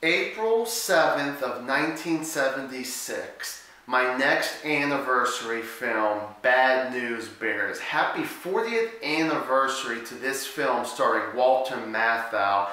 April 7th of 1976, my next anniversary film, Bad News Bears. Happy 40th anniversary to this film starring Walter Matthau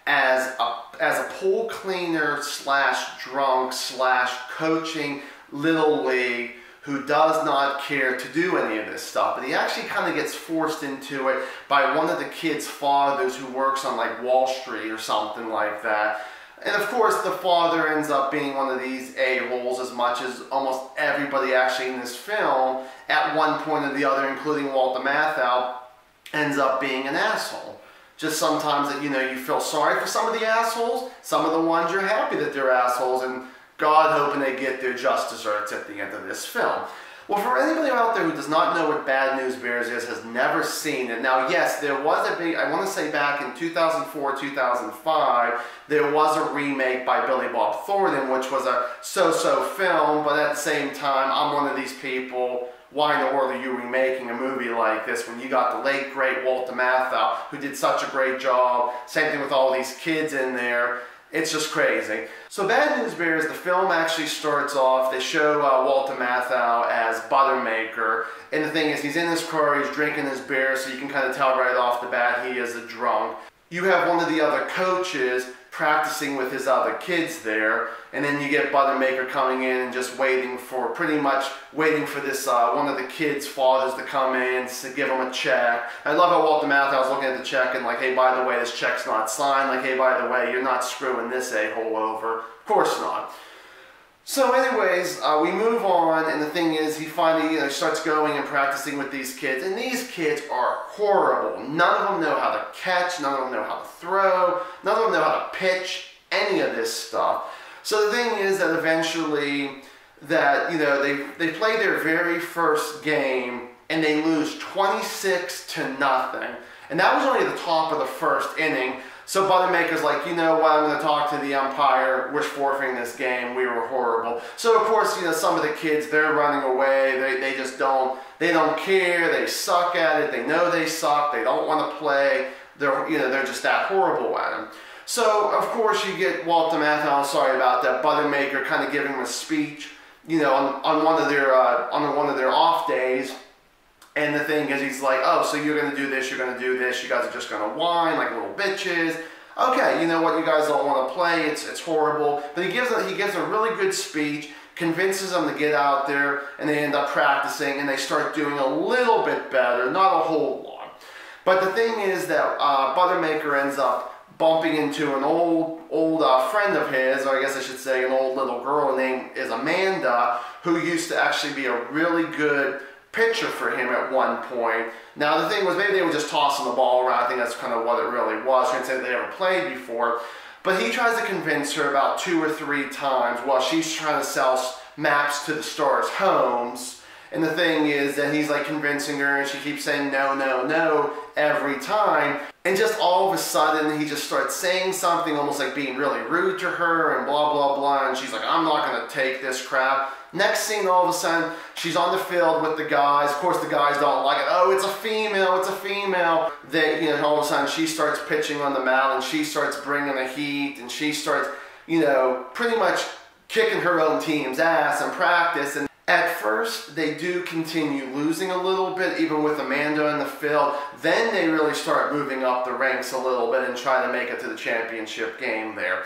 as a pool cleaner slash drunk slash coaching Little League who does not care to do any of this stuff. But he actually kind of gets forced into it by one of the kids' fathers who works on like Wall Street or something like that. And of course the father ends up being one of these a-holes, as much as almost everybody actually in this film at one point or the other, including Walter Matthau, ends up being an asshole. Just sometimes that, you feel sorry for some of the assholes, some of the ones you're happy that they're assholes, and God hoping they get their just desserts at the end of this film. Well, for anybody out there who does not know what Bad News Bears is, has never seen it. Now, yes, there was a big, I want to say back in 2004, 2005, there was a remake by Billy Bob Thornton, which was a so-so film, but at the same time, I'm one of these people, why in the world are you remaking a movie like this when you got the late, great Walter Matthau, who did such a great job, same thing with all these kids in there. It's just crazy. So Bad News Bears, the film actually starts off, they show Walter Matthau as Buttermaker, and the thing is, he's in his car, he's drinking his beer, so you can kind of tell right off the bat he is a drunk. You have one of the other coaches practicing with his other kids there, and then you get Buttermaker coming in and just pretty much waiting for this one of the kids' fathers to come in to give him a check. I love how Walter Matthau was looking at the check and like, hey, by the way, this check's not signed. Like, hey, by the way, you're not screwing this a-hole over. Of course not. So anyways, we move on, and the thing is, he finally starts going and practicing with these kids, and these kids are horrible. None of them know how to catch, none of them know how to throw, none of them know how to pitch, any of this stuff. So the thing is that eventually, that they play their very first game, and they lose 26-0, and that was only the top of the first inning. So Buttermaker's like, you know what, I'm going to talk to the umpire, we're forfeiting this game, we were horrible. So of course, some of the kids, they're running away, they just don't care, they suck at it, they know they suck, they don't want to play, they're just that horrible at it. So of course you get Walter Matthau, sorry about that, Buttermaker kind of giving him a speech, on one of their off days. And the thing is, he's like, oh, so you're going to do this, you're going to do this, you guys are just going to whine like little bitches. Okay, you know what, you guys don't want to play, it's horrible. But he gives a really good speech, convinces them to get out there, and they end up practicing, and they start doing a little bit better, not a whole lot. But the thing is that Buttermaker ends up bumping into an old friend of his, or I guess I should say an old little girl, her name is Amanda, who used to actually be a really good pitcher for him at one point. Now the thing was, maybe they were just tossing the ball around. I think that's kind of what it really was. She didn't say they ever played before. But he tries to convince her about 2 or 3 times while she's trying to sell maps to the stars' homes. And the thing is that he's like convincing her, and she keeps saying no, no, no every time. And just all of a sudden, he just starts saying something almost like being really rude to her and blah, blah, blah. And she's like, I'm not going to take this crap. Next scene, all of a sudden, she's on the field with the guys. Of course, the guys don't like it. Oh, it's a female, it's a female. All of a sudden, she starts pitching on the mound, and she starts bringing the heat, and she starts, pretty much kicking her own team's ass in practice. And at first, they do continue losing a little bit, even with Amanda in the field. Then they really start moving up the ranks a little bit and try to make it to the championship game there.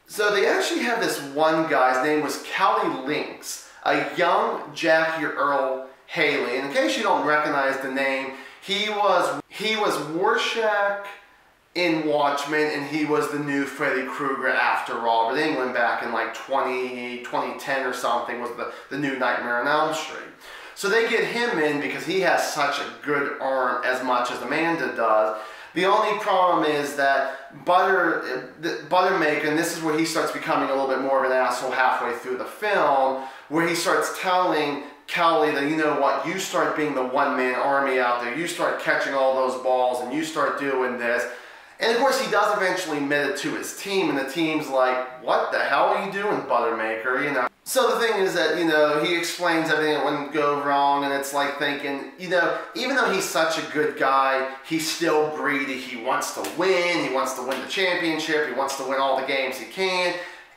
So they actually have this one guy, his name was Kelly Lynx, a young Jackie Earle Haley. And in case you don't recognize the name, he was Rorschach in Watchmen, and he was the new Freddy Krueger after Robert Englund back in like 2010 or something, was the new Nightmare on Elm Street. So they get him in because he has such a good arm, as much as Amanda does. The only problem is that Buttermaker, and this is where he starts becoming a little bit more of an asshole halfway through the film, where he starts telling Kelly that, you know what, you start being the one-man army out there, you start catching all those balls, and you start doing this. And of course he does eventually admit it to his team, and the team's like, what the hell are you doing, Buttermaker, So the thing is that, he explains everything that wouldn't go wrong, and it's like thinking, even though he's such a good guy, he's still greedy. He wants to win. He wants to win the championship. He wants to win all the games he can.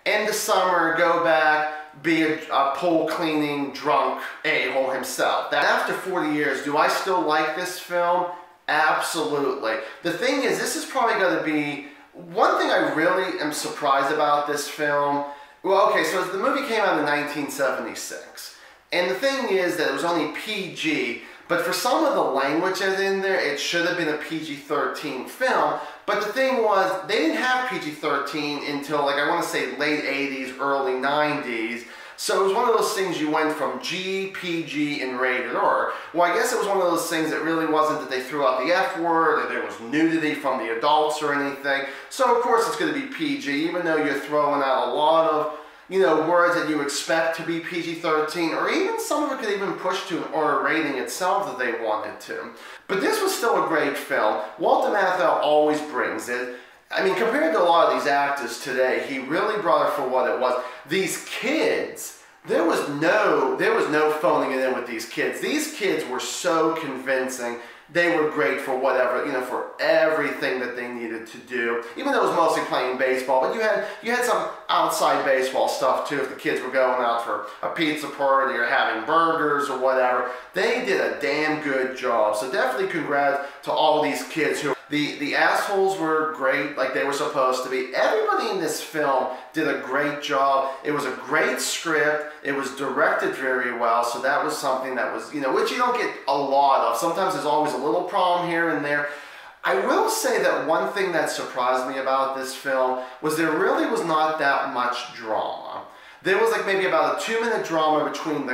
End of summer, go back, be a pool cleaning drunk a-hole himself. After 40 years, do I still like this film? Absolutely. The thing is, this is probably going to be one thing I really am surprised about this film. Well, okay, so the movie came out in 1976, and the thing is that it was only PG, but for some of the language that's in there, it should have been a PG-13 film. But the thing was, they didn't have PG-13 until, like, I want to say late 80s, early 90s. So it was one of those things you went from G, PG, and rated R. Well, I guess it was one of those things that really wasn't that they threw out the F word, or there was nudity from the adults or anything. So of course it's going to be PG, even though you're throwing out a lot of, words that you expect to be PG-13, or even some of it could even push to an R rating itself that they wanted to. But this was still a great film. Walter Matthau always brings it. I mean, compared to a lot of these actors today, he really brought it for what it was. These kids, there was no phoning it in with these kids. These kids were so convincing. They were great for whatever, for everything that they needed to do. Even though it was mostly playing baseball, but you had some outside baseball stuff too. If the kids were going out for a pizza party or having burgers or whatever, they did a damn good job. So definitely congrats to all these kids who. The assholes were great, like they were supposed to be. Everybody in this film did a great job. It was a great script. It was directed very well, so that was something that was, which you don't get a lot of. Sometimes there's always a little problem here and there. I will say that one thing that surprised me about this film was there really was not that much drama. There was like maybe about a 2-minute drama between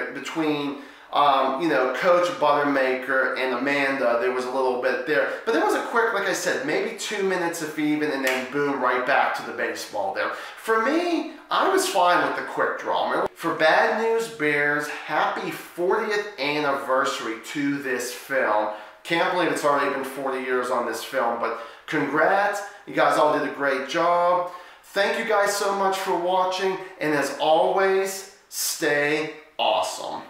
Coach Buttermaker and Amanda. There was a little bit there. But there was a quick, like I said, maybe 2 minutes if even, and then boom, right back to the baseball there. For me, I was fine with the quick drama. For Bad News Bears, happy 40th anniversary to this film. Can't believe it's already been 40 years on this film, but congrats. You guys all did a great job. Thank you guys so much for watching, and as always, stay awesome.